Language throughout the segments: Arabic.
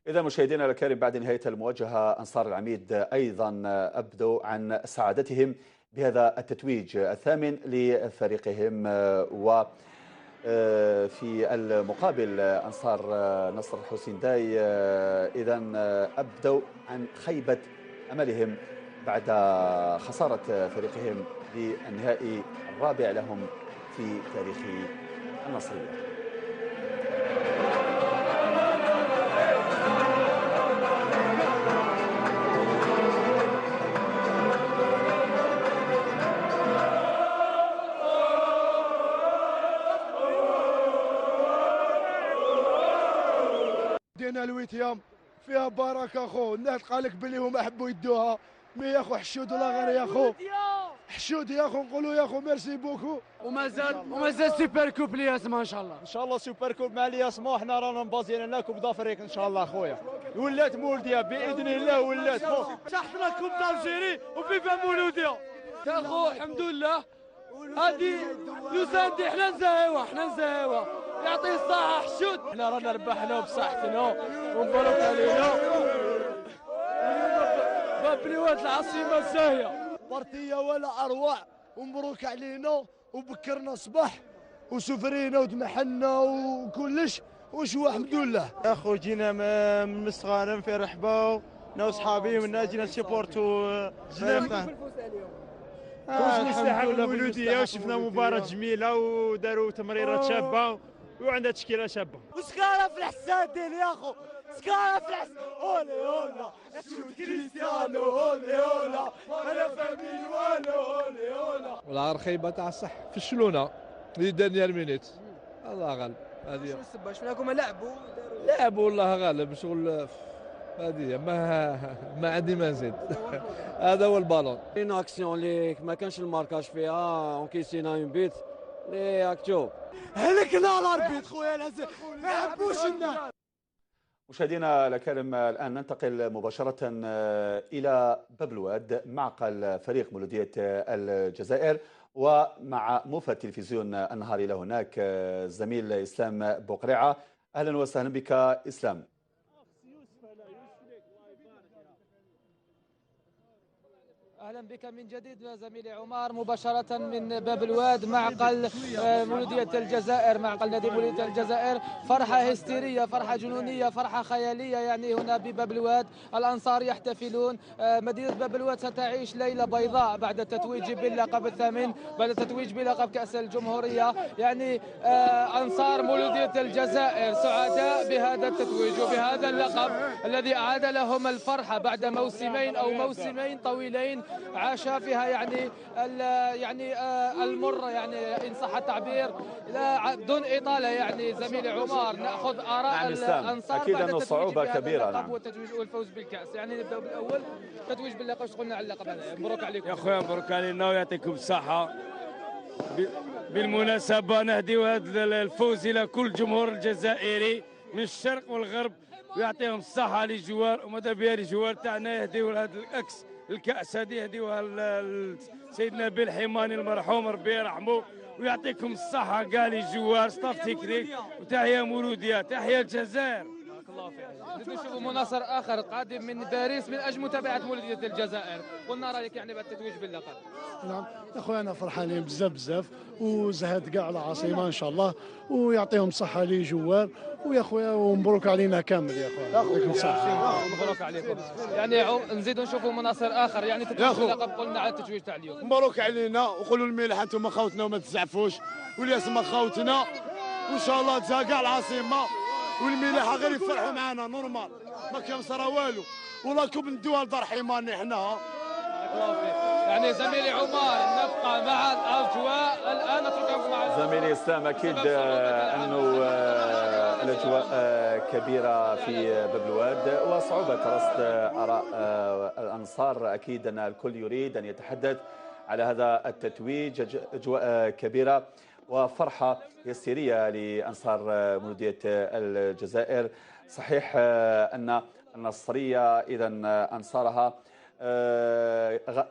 إذا مشاهدينا الكرام، بعد نهاية المواجهة أنصار العميد أيضا أبدوا عن سعادتهم بهذا التتويج الثامن لفريقهم، و في المقابل أنصار نصر الحسين داي إذا أبدوا عن خيبة أملهم بعد خسارة فريقهم للنهائي الرابع لهم في تاريخ النصرية. دينا الويتيام فيها بركه خو، الناس قال لك بلي هما حبوا يدوها، مي يا خو حشود ولا غير يا خو حشود يا خو، نقولوا يا خو ميرسي بوكو. ومازال سوبر كوب لياسما ان شاء الله. ان شاء الله سوبر كوب مع لياسما، حنا رانا مبازيين لنا كوب دافريك ان شاء الله خويا، ولات مولوديه باذن الله ولات خو. شحطنا كوب دالجيري وفيفا مولوديه يا خو الحمد لله. هذه لوساندي حنا نزاهوا يعطيه الصحة حشود. حنا رانا ربحنا بصحتنا ومبروك علينا. باب الواد العاصمة الزاهية بارتيه ولا اروع، ومبروك علينا وبكرنا صباح وسفرينا ودمحنا وكلش وشو الحمد لله. يا خو جينا من الصغار في رحبه، انا وصحابي ونا جينا سيبورتو الحمد لله المولوديه، وشفنا مباراه جميله وداروا تمريرات شابه وعندها تشكيله شابه. وسكاره في الحسادين يا خو، سكاره في الحسادين. اولي اولا شوت كريستيانو، اولي اولا انا فامين وانا اولي اولا. والله خيبه تاع الصح في الشلونه اللي دانيير مينيت، الله غالب. هذه شنو السبه؟ شفنا هما لعبوا والله غالب شغل. هذه ما عندي ما نزيد. هذا هو البالون. اون اكسيون اللي ما كانش الماركاج فيها، اون كيسينا اون بيت لي اكتو هلكنا الاربيت خويا العزيز، ما يحبوش الناس. مشاهدينا الكرام، الآن ننتقل مباشرة إلى باب الواد، معقل فريق مولودية الجزائر، ومع موفد تلفزيون النهار إلى هناك زميل إسلام بقريعة. أهلا وسهلا بك إسلام. اهلا بك من جديد يا زميلي عمر، مباشره من باب الواد معقل مولوديه الجزائر، معقل نادي مولوديه الجزائر. فرحه هستيريه، فرحه جنونيه، فرحه خياليه يعني هنا بباب الواد. الانصار يحتفلون، مدينه باب الواد ستعيش ليله بيضاء بعد التتويج باللقب الثامن، بعد التتويج بلقب كاس الجمهوريه. يعني انصار مولوديه الجزائر سعداء بهذا التتويج وبهذا اللقب الذي اعاد لهم الفرحه بعد موسمين طويلين عاش فيها يعني المر، يعني ان صح التعبير، دون اطاله. يعني زميلي عمر، ناخذ اراء الانصار اكيد انه صعوبه كبيره. نعم. والتتويج والفوز بالكاس. يعني نبداو بالاول، تتويج باللقب. ايش قلنا على اللقب هذا؟ مبروك عليكم يا خويا، مبروك علينا ويعطيكم الصحه. بالمناسبه نهديو هذا الفوز الى كل الجمهور الجزائري من الشرق والغرب، ويعطيهم الصحه للجوار، وماذا بها الجوار تاعنا يهديو هذا الكأس هذه يهديوها سيدنا بالحيماني المرحوم ربي يرحمه، ويعطيكم الصحة كاع لي جوار ستاف تكنيك، وتحيا مولودية، تحيا الجزائر. بارك الله فيك. نشوفوا مناصر آخر قادم من باريس من أجل متابعة مولودية الجزائر. قلنا رأيك يعني بعد التتويج باللقب. نعم يا خويا، انا فرحانين بزاف وزهد كاع العاصمه ان شاء الله، ويعطيهم الصحه لي جوار، ويا خويا ومبروك علينا كامل يا خويا. يعطيكم الصحه. مبروك عليكم. يعني نزيدوا نشوفوا مناصر آخر، يعني تتويج باللقب. قلنا على التتويج تاع اليوم. مبروك علينا، وقولوا الملح انتم خوتنا وما تزعفوش، والياسم خوتنا، وان شاء الله تزهق كاع العاصمه، والملاحه غير يفرحوا معنا نورمال، ما كان صرا والو، وراكم ندوها لدار حيماني حنا. يعني زميلي عمر، نبقى مع الاجواء الان. نترككم مع زميلي اسلام. اكيد انه الاجواء كبيره في باب الواد، وصعوبه رصد اراء الانصار. اكيد ان الكل يريد ان يتحدث على هذا التتويج. اجواء كبيره وفرحه هستيريه لانصار مولوديه الجزائر. صحيح ان النصريه اذا انصارها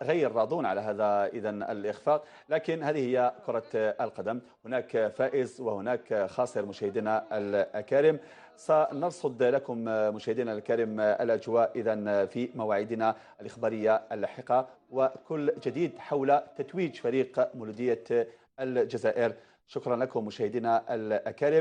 غير راضون على هذا إذا الإخفاق، لكن هذه هي كرة القدم، هناك فائز وهناك خاسر مشاهدينا الأكارم. سنرصد لكم مشاهدينا الكرام الأجواء إذن في مواعيدنا الإخبارية اللاحقة وكل جديد حول تتويج فريق مولودية الجزائر. شكرا لكم مشاهدينا الكرام.